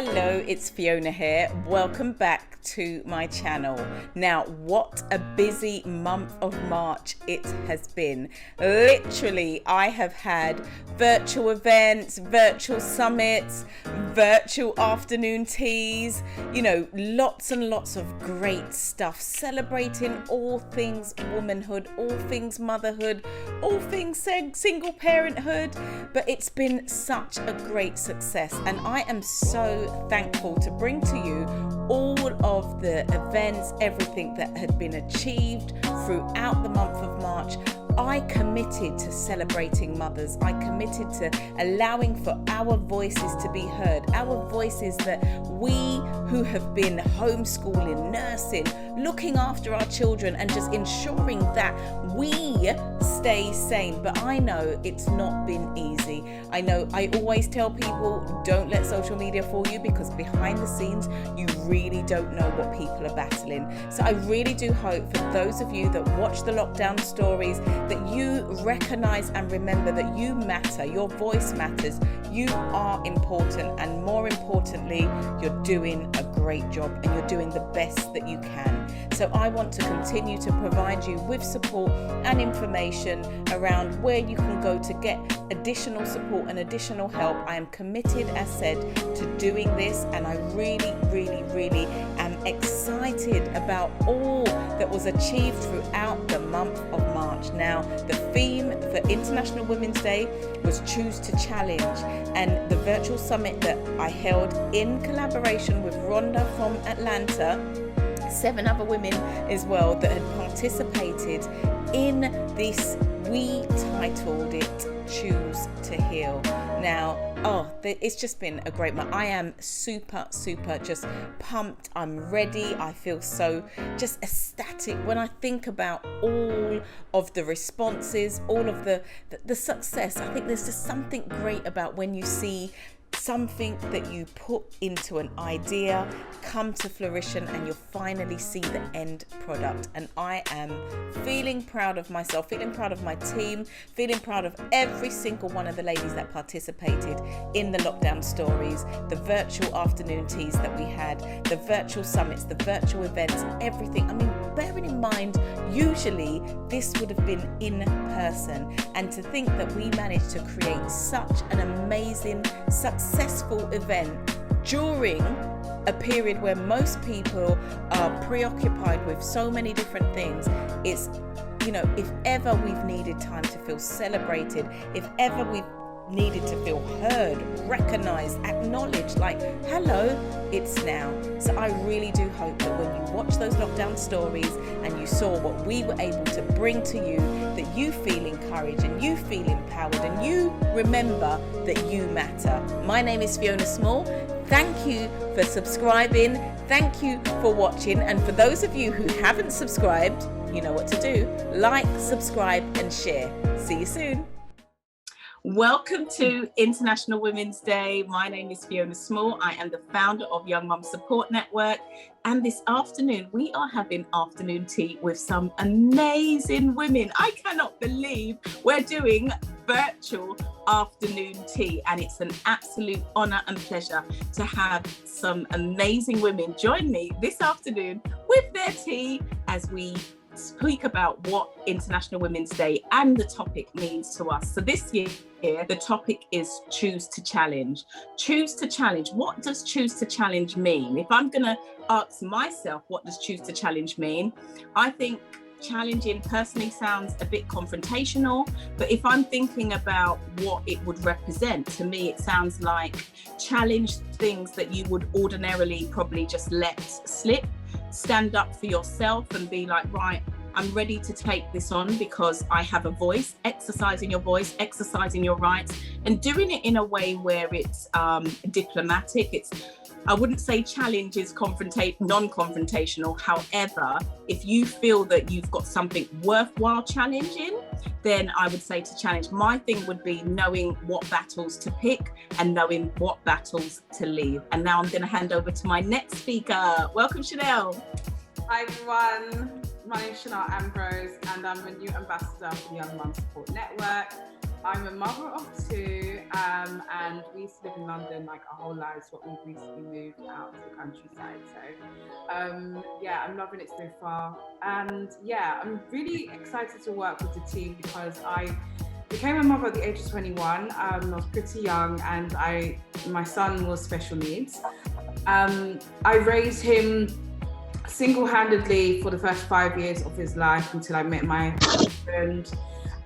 Hello, it's Fiona here. Welcome back to my channel. Now, what a busy month of March it has been. Literally, I have had virtual events, virtual summits, virtual afternoon teas, lots and lots of great stuff, celebrating all things womanhood, all things motherhood, all things single parenthood. But it's been such a great success, and I am so thankful to bring to you all of the events, everything that had been achieved throughout the month of March. I committed to celebrating mothers. I committed to allowing for our voices to be heard, our voices that we who have been homeschooling, nursing, looking after our children and just ensuring that we stay sane. But I know it's not been easy. I know I always tell people, don't let social media fool you, because behind the scenes, you really don't know what people are battling. So I really do hope for those of you that watch the lockdown stories, that you recognize and remember that you matter, your voice matters, you are important, and more importantly, you're doing a great job and you're doing the best that you can. So I want to continue to provide you with support and information around where you can go to get additional support and additional help. I am committed, as said, to doing this, and I really am excited about all that was achieved throughout the month of March. Now, the theme for International Women's Day was Choose to Challenge, and the virtual summit that I held in collaboration with Rhonda from Atlanta, 7 other women as well that had participated in this. We titled it Choose to Heal. Now, it's just been a great month. I am super just pumped. I'm ready. I feel so just ecstatic when I think about all of the responses, all of the success. I think there's just something great about when you see something that you put into an idea come to fruition and you finally see the end product. And I am feeling proud of myself, feeling proud of my team, feeling proud of every single one of the ladies that participated in the lockdown stories, the virtual afternoon teas that we had, the virtual summits, the virtual events, everything. I mean, bearing in mind, usually this would have been in person, and to think that we managed to create such an amazing, successful event during a period where most people are preoccupied with so many different things. It's, if ever we've needed time to feel celebrated, if ever we've needed to feel heard, recognized, acknowledged, like, hello, it's now. So I really do hope that when you watch those lockdown stories and you saw what we were able to bring to you, that you feel encouraged and you feel empowered and you remember that you matter. My name is Fiona Small. Thank you for subscribing. Thank you for watching. And for those of you who haven't subscribed, you know what to do. Like, subscribe and share. See you soon. Welcome to International Women's Day. My name is Fiona Small. I am the founder of Young Mum Support Network. And this afternoon, we are having afternoon tea with some amazing women. I cannot believe we're doing virtual afternoon tea. And it's an absolute honor and pleasure to have some amazing women join me this afternoon with their tea as we speak about what International Women's Day and the topic means to us. So this year, the topic is Choose to Challenge. Choose to Challenge. What does Choose to Challenge mean? If I'm going to ask myself, what does Choose to Challenge mean? I think challenging personally sounds a bit confrontational, but if I'm thinking about what it would represent, to me, it sounds like challenge things that you would ordinarily probably just let slip. Stand up for yourself and be like, right, I'm ready to take this on because I have a voice. Exercising your voice, exercising your rights, and doing it in a way where it's diplomatic. I wouldn't say challenge is non-confrontational. However, if you feel that you've got something worthwhile challenging, then I would say to challenge. My thing would be knowing what battles to pick and knowing what battles to leave. And now I'm going to hand over to my next speaker. Welcome, Chanel. Hi, everyone. My name is Chanel Ambrose, and I'm the new ambassador for the Young Mum Support Network. I'm a mother of 2, and we used to live in London like our whole lives, but we've recently moved out to the countryside. So yeah, I'm loving it so far, and yeah, I'm really excited to work with the team because I became a mother at the age of 21. I was pretty young, and my son was special needs. I raised him single-handedly for the first 5 years of his life until I met my husband,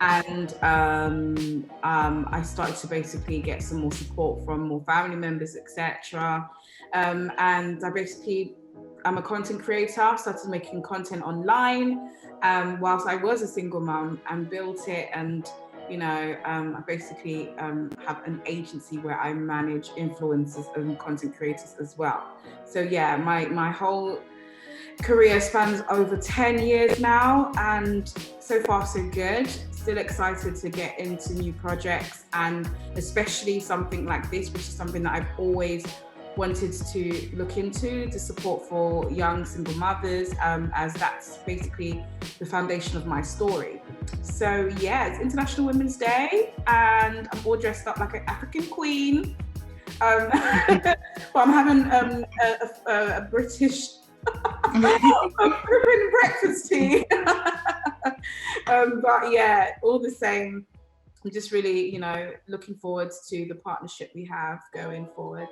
and I started to basically get some more support from more family members, etc. And I'm a content creator, started making content online whilst I was a single mum, and built it. And I basically have an agency where I manage influencers and content creators as well. So yeah, my whole career spans over 10 years now, and so far so good. Still excited to get into new projects, and especially something like this, which is something that I've always wanted to look into, the support for young single mothers, as that's basically the foundation of my story. So yeah, it's International Women's Day, and I'm all dressed up like an African queen. But I'm having a British breakfast tea. But yeah, all the same, I'm just really, looking forward to the partnership we have going forward.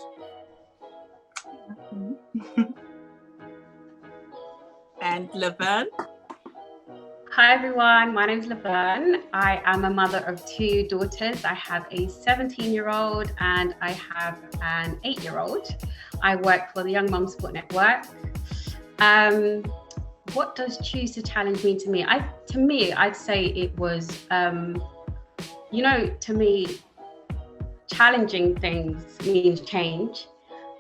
And Laverne? Hi everyone, my name is Laverne. I am a mother of 2 daughters. I have a 17-year-old and I have an 8-year-old. I work for the Young Mum Support Network. What does Choose to Challenge mean to me? I'd say it was, to me, challenging things means change.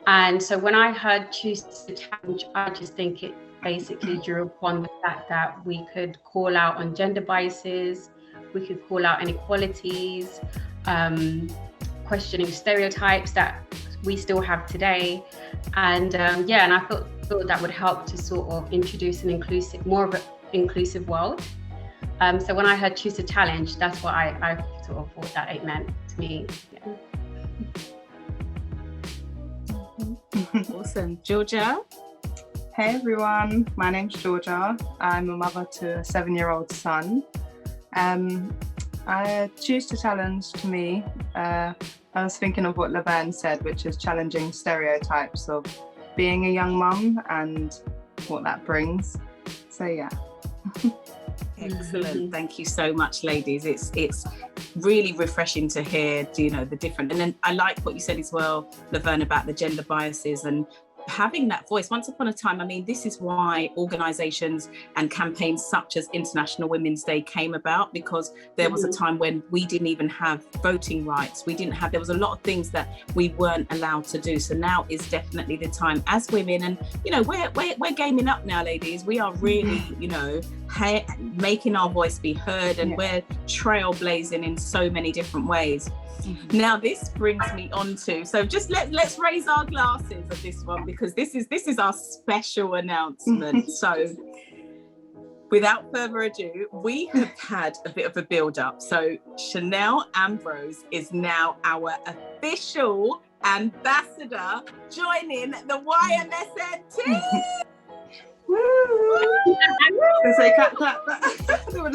And so when I heard Choose to Challenge, I just think it basically drew upon the fact that we could call out on gender biases, we could call out inequalities, questioning stereotypes that we still have today. And and I thought that would help to sort of introduce more of an inclusive world. So when I heard Choose to Challenge, that's what I sort of thought that it meant to me. Yeah. Awesome. Georgia? Hey everyone, my name's Georgia. I'm a mother to a 7-year-old son. I Choose to Challenge to me, I was thinking of what Laverne said, which is challenging stereotypes of being a young mum and what that brings. So yeah. Excellent. Thank you so much, ladies. It's really refreshing to hear, the different. And then I like what you said as well, Laverne, about the gender biases and having that voice. Once upon a time, this is why organisations and campaigns such as International Women's Day came about, because there was a time when we didn't even have voting rights. There was a lot of things that we weren't allowed to do. So now is definitely the time as women, and we're gaming up now, ladies. We are really, making our voice be heard, and we're trailblazing in so many different ways. Now this brings me on to, so just let's raise our glasses at this one, because this is our special announcement. So without further ado, we have had a bit of a build up. So Chanel Ambrose is now our official ambassador, joining the YMSN team. Say clap, clap. So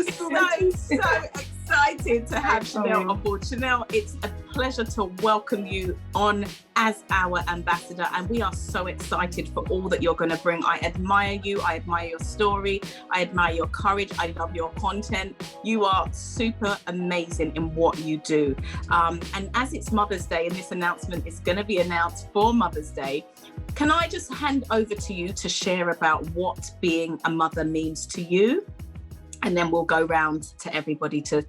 excited to have Chanel on board. Chanel, it's a pleasure to welcome you on as our ambassador, and we are so excited for all that you're going to bring. I admire you, I admire your story, I admire your courage, I love your content. You are super amazing in what you do. And as it's Mother's Day, and this announcement is going to be announced for Mother's Day, can I just hand over to you to share about what being a mother means to you? And then we'll go round to everybody to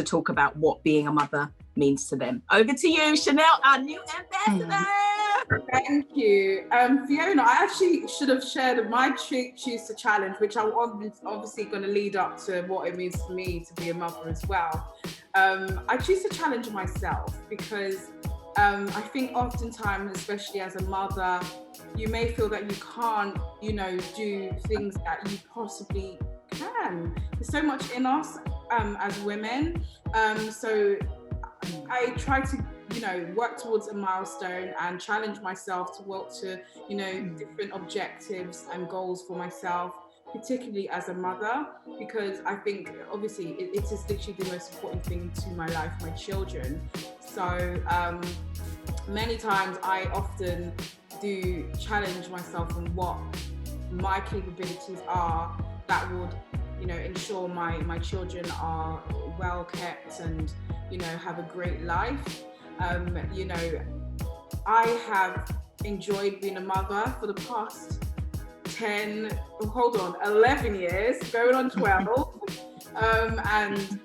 talk about what being a mother means to them. Over to you, Chanel, our new ambassador. Thank you. Fiona, I actually should have shared my Choose to Challenge, which I'm obviously going to lead up to what it means for me to be a mother as well. I choose to challenge myself because I think oftentimes, especially as a mother, you may feel that you can't, do things that you possibly can. There's so much in us as women. So I try to, you know, work towards a milestone and challenge myself to work to, you know, different objectives and goals for myself, particularly as a mother, because I think obviously it is literally the most important thing to my life, my children. So many times I often do challenge myself on what my capabilities are that would, you know, ensure my children are well kept and, you know, have a great life. You know, I have enjoyed being a mother for the past 11 years, going on 12. And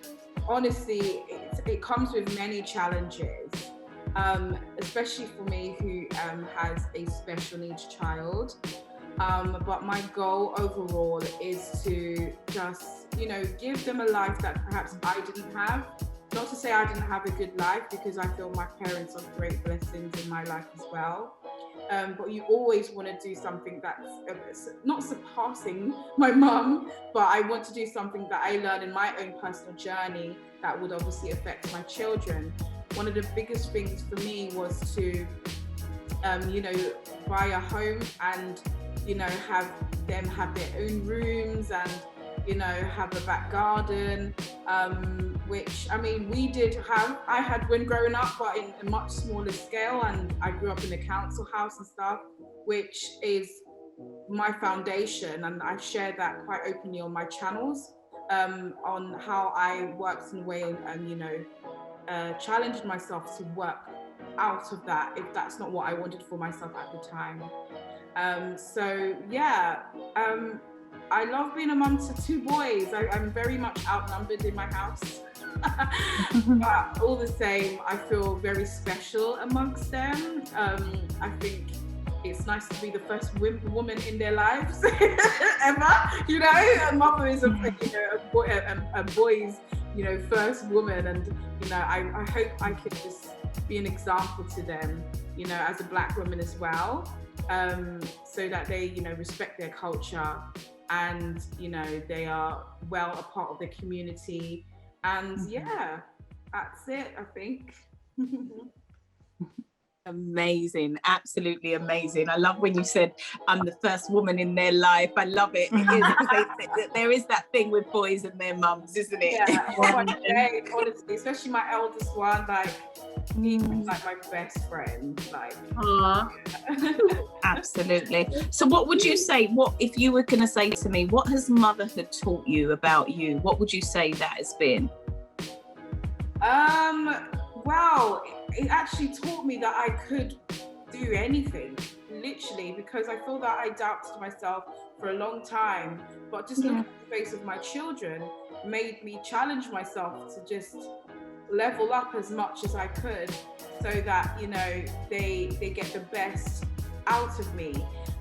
honestly, it comes with many challenges, especially for me who has a special needs child. But my goal overall is to just, you know, give them a life that perhaps I didn't have. Not to say I didn't have a good life, because I feel my parents are great blessings in my life as well. But you always want to do something that's not surpassing my mum, but I want to do something that I learned in my own personal journey that would obviously affect my children. One of the biggest things for me was to, you know, buy a home and, you know, have them have their own rooms and, you know, have a back garden, which, I mean, I had when growing up, but in a much smaller scale. And I grew up in a council house and stuff, which is my foundation. And I share that quite openly on my channels, on how I worked in a way and, you know, challenged myself to work out of that if that's not what I wanted for myself at the time. So yeah, I love being a mum to 2 boys. I'm very much outnumbered in my house. But all the same, I feel very special amongst them. I think it's nice to be the first woman in their lives ever. You know, a mother is a boy's, you know, first woman, and you know, I hope I could just be an example to them, you know, as a Black woman as well, so that they, you know, respect their culture and, you know, they are well a part of the community. And yeah, that's it, I think. Amazing, absolutely amazing. I love when you said I'm the first woman in their life. I love it. It is, because there is that thing with boys and their mums, isn't it? Yeah, honestly, especially my eldest one, like he's like my best friend. Like, absolutely. So what would you say, what if you were going to say to me, what has motherhood taught you about you? What would you say that has been? Wow, it actually taught me that I could do anything, literally, because I feel that I doubted myself for a long time, but just looking at the face of my children made me challenge myself to just level up as much as I could, so that, you know, they get the best out of me.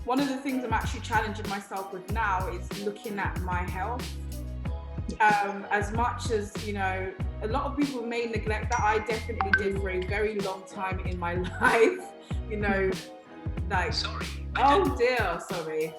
One of the things I'm actually challenging myself with now is looking at my health. As much as, you know, a lot of people may neglect that, I definitely did for a very long time in my life, you know, like, oh dear, sorry.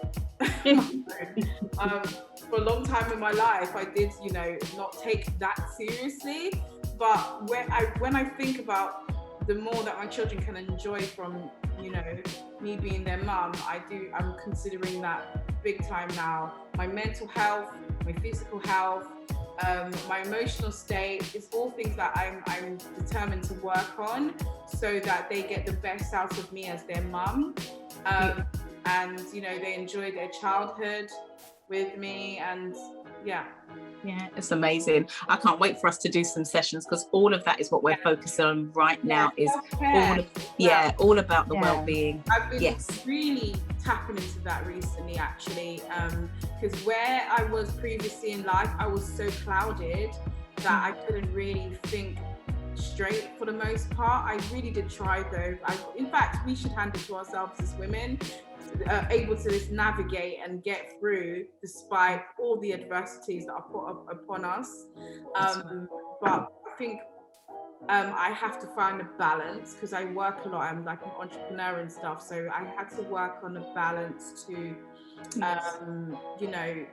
For a long time in my life, I did, you know, not take that seriously. But when I think about the more that my children can enjoy from, you know, me being their mum, I'm considering that big time now. My mental health, my physical health, my emotional state, it's all things that I'm determined to work on, so that they get the best out of me as their mum. And, you know, they enjoy their childhood with me, and yeah. Yeah, it's amazing. I can't wait for us to do some sessions, because all of that is what we're focusing on right now, is all about the well-being. I've been really tapping into that recently, actually, because where I was previously in life, I was so clouded that I couldn't really think straight for the most part. I really did try though. In fact, we should hand it to ourselves as women, able to just navigate and get through despite all the adversities that are put up upon us. But I think I have to find a balance, because I work a lot. I'm like an entrepreneur and stuff, so I had to work on a balance to, you know,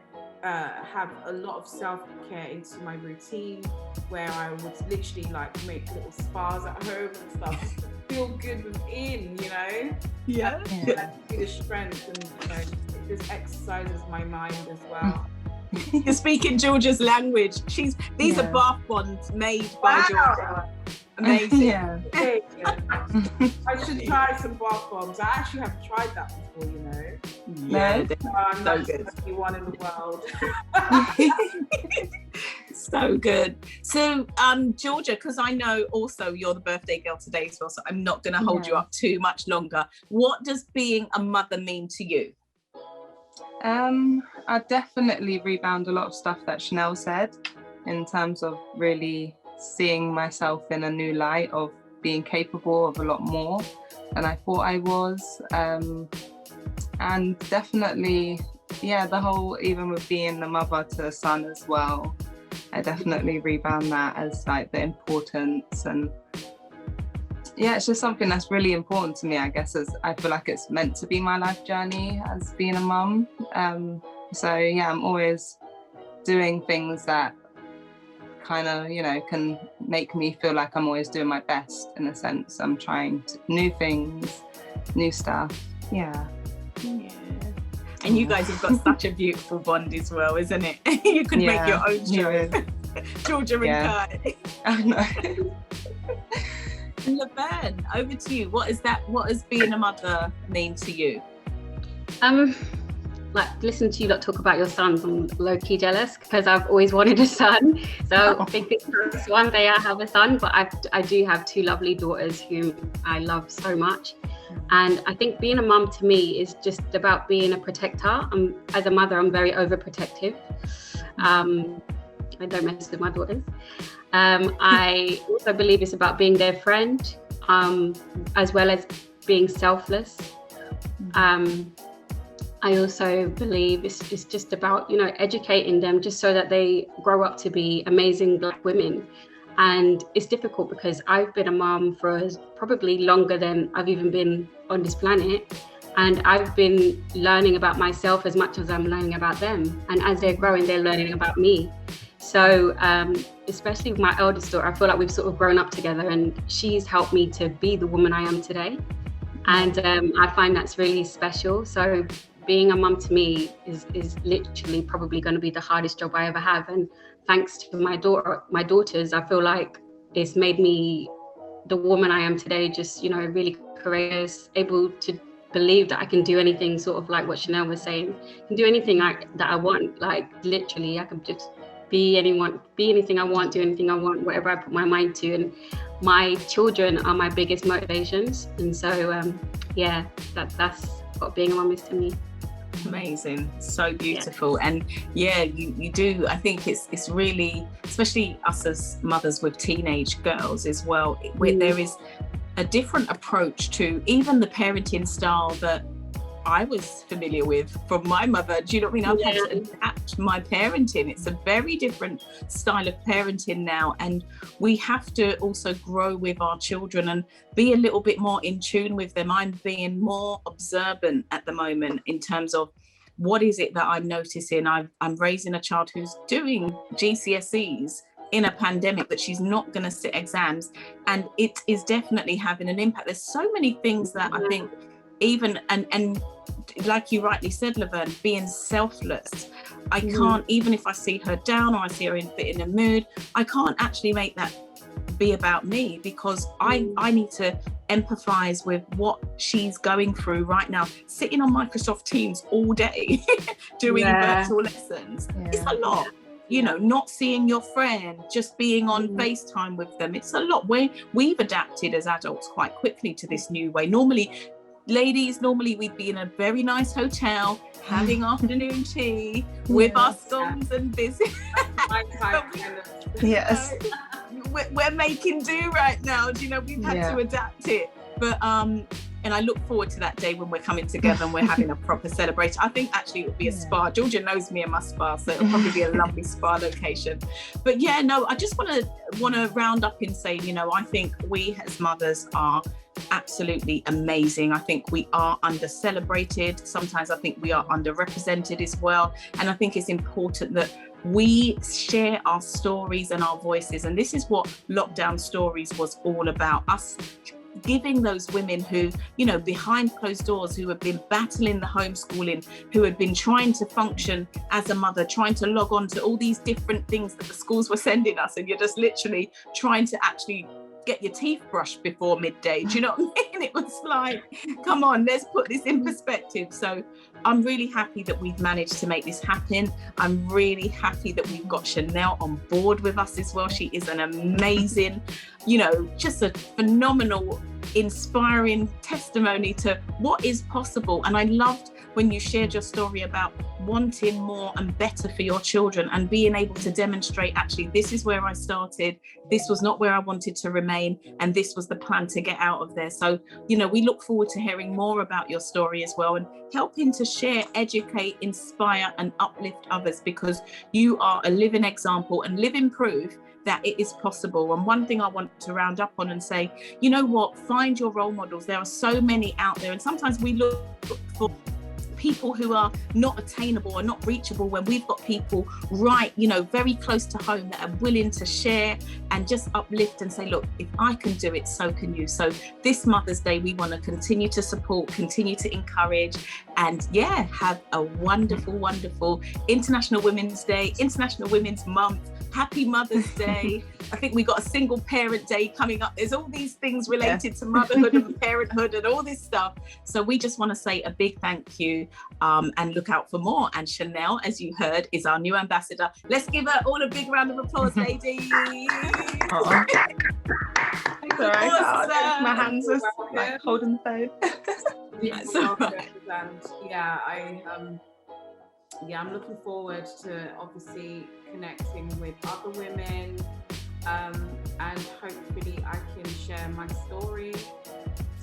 have a lot of self-care into my routine, where I would literally like make little spas at home and stuff just to feel good within, you know. Yeah. And the strength, and you know, it just exercises my mind as well. You're speaking Georgia's language. These are bath bombs made by Georgia. Amazing. Yeah. I should try some bath bombs. I actually have tried that before, you know. Yeah, I'm not good. the only one in the world. So good. So, Georgia, because I know also you're the birthday girl today as well, so I'm not going to hold you up too much longer. What does being a mother mean to you? I definitely rebound a lot of stuff that Chanel said, in terms of really seeing myself in a new light of being capable of a lot more than I thought I was. And definitely, the whole, even with being the mother to a son as well, I definitely rebound that as like the importance. And it's just something that's really important to me, I guess, as I feel like it's meant to be my life journey as being a mum. So I'm always doing things that kind of, you know, can make me feel like I'm always doing my best, in a sense. I'm trying new things, new stuff. Yeah. And you guys have got such a beautiful bond as well, isn't it? You could make your own show. Georgia and Kai. I know. Laverne, over to you. What does being a mother mean to you? Like, listen to you lot talk about your sons, I'm low-key jealous because I've always wanted a son. So big one day I have a son, but I do have two lovely daughters whom I love so much. And I think being a mum to me is just about being a protector. As a mother, I'm very overprotective. I don't mess with my daughters. I also believe it's about being their friend, as well as being selfless. I also believe it's just about, you know, educating them just so that they grow up to be amazing Black women. And it's difficult because I've been a mom for probably longer than I've even been on this planet. And I've been learning about myself as much as I'm learning about them. And as they're growing, they're learning about me. So especially with my eldest daughter, I feel like we've sort of grown up together, and she's helped me to be the woman I am today. And I find that's really special. So being a mum to me is literally probably going to be the hardest job I ever have. And thanks to my daughters, I feel like it's made me the woman I am today, just, you know, really courageous, able to believe that I can do anything, sort of like what Chanel was saying. I can do anything that I want. Like, literally, I can just be anything I want, do anything I want, whatever I put my mind to. And my children are my biggest motivations. And so, that's what being a mum is to me. Amazing, so beautiful. And you do, I think it's really, especially us as mothers with teenage girls as well, where there is a different approach to even the parenting style that I was familiar with from my mother. Do you know what I mean? I've had to adapt my parenting. It's a very different style of parenting now, and we have to also grow with our children and be a little bit more in tune with them. I'm being more observant at the moment in terms of what is it that I'm noticing. I'm raising a child who's doing GCSEs in a pandemic, that she's not going to sit exams, and it is definitely having an impact. There's so many things that I think, even and like you rightly said, Laverne, being selfless. I can't, even if I see her down or I see her in a mood, I can't actually make that be about me, because I need to empathize with what she's going through right now, sitting on Microsoft Teams all day doing virtual lessons. It's a lot. You know, not seeing your friend, just being on FaceTime with them. It's a lot. We've adapted as adults quite quickly to this new way. Normally we'd be in a very nice hotel having afternoon tea with our scones and business. Yes. We're making do right now. Do you know, we've had to adapt it. But and I look forward to that day when we're coming together and we're having a proper celebration. I think actually it would be a spa. Georgia knows me and my spa, so it'll probably be a lovely spa location. But I just want to round up in saying, you know, I think we as mothers are absolutely amazing. I think we are under celebrated. Sometimes I think we are underrepresented as well. And I think it's important that we share our stories and our voices. And this is what Lockdown Stories was all about, us giving those women who, you know, behind closed doors, who have been battling the homeschooling, who had been trying to function as a mother, trying to log on to all these different things that the schools were sending us, and you're just literally trying to actually get your teeth brushed before midday. Do you know what I mean? It was like, come on, let's put this in perspective. So I'm really happy that we've managed to make this happen. I'm really happy that we've got Chanel on board with us as well. She is an amazing, you know, just a phenomenal, inspiring testimony to what is possible. And I loved when you shared your story about wanting more and better for your children, and being able to demonstrate, actually, this is where I started, this was not where I wanted to remain, and this was the plan to get out of there. So, you know, we look forward to hearing more about your story as well, and helping to share, educate, inspire and uplift others, because you are a living example and living proof that it is possible. And one thing I want to round up on and say, you know what, find your role models. There are so many out there, and sometimes we look for people who are not attainable or not reachable, when we've got people right, you know, very close to home, that are willing to share and just uplift and say, look, if I can do it, so can you. So this Mother's Day, we want to continue to support, continue to encourage, and yeah, have a wonderful, wonderful International Women's Day, International Women's Month. Happy Mother's Day. I think we got a single parent day coming up. There's all these things related to motherhood and parenthood and all this stuff. So we just want to say a big thank you, and look out for more. And Chanel, as you heard, is our new ambassador. Let's give her all a big round of applause, ladies. Oh. Sorry, Awesome. my hands are like holding the phone. That's all right. And I'm looking forward to obviously connecting with other women, and hopefully I can share my story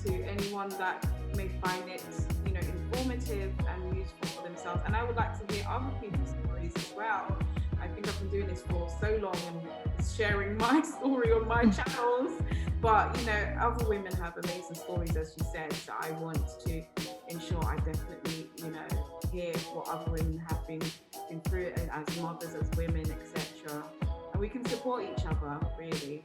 to anyone that may find it, you know, informative and useful for themselves. And I would like to hear other people's stories as well. I think I've been doing this for so long and sharing my story on my channels, but you know, other women have amazing stories, as you said. So I want to ensure I definitely, you know, hear what other women have been through as mothers, as women, etc. And we can support each other, really.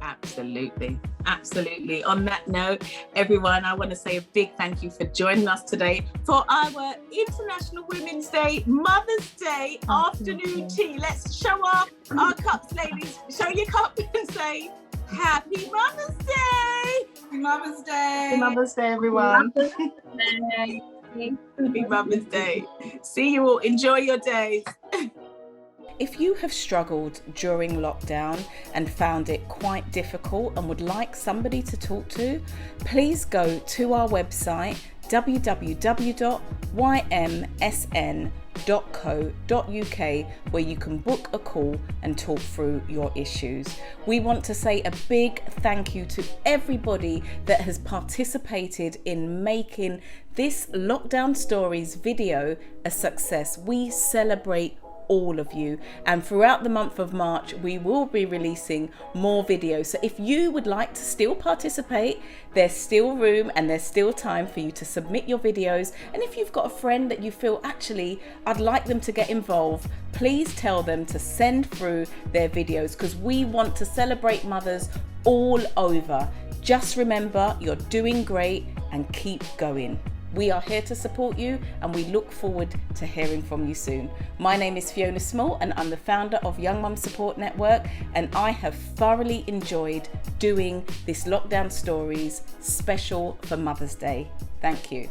Absolutely. Absolutely. On that note, everyone, I want to say a big thank you for joining us today for our International Women's Day, Mother's Day afternoon tea. Let's show our cups, ladies. Show your cup and say, Happy Mother's Day. Happy Mother's Day. Happy Mother's Day, everyone. Happy Mother's Day. See you all. Enjoy your days. If you have struggled during lockdown and found it quite difficult and would like somebody to talk to, please go to our website www.ymsn.co.uk, where you can book a call and talk through your issues. We want to say a big thank you to everybody that has participated in making this Lockdown Stories video a success. We celebrate all of you, and throughout the month of March we will be releasing more videos. So if you would like to still participate, there's still room and there's still time for you to submit your videos. And if you've got a friend that you feel, actually I'd like them to get involved, please tell them to send through their videos, because we want to celebrate mothers all over. Just remember, you're doing great and keep going. We are here to support you, and we look forward to hearing from you soon. My name is Fiona Small, and I'm the founder of Young Mum Support Network, and I have thoroughly enjoyed doing this Lockdown Stories special for Mother's Day. Thank you.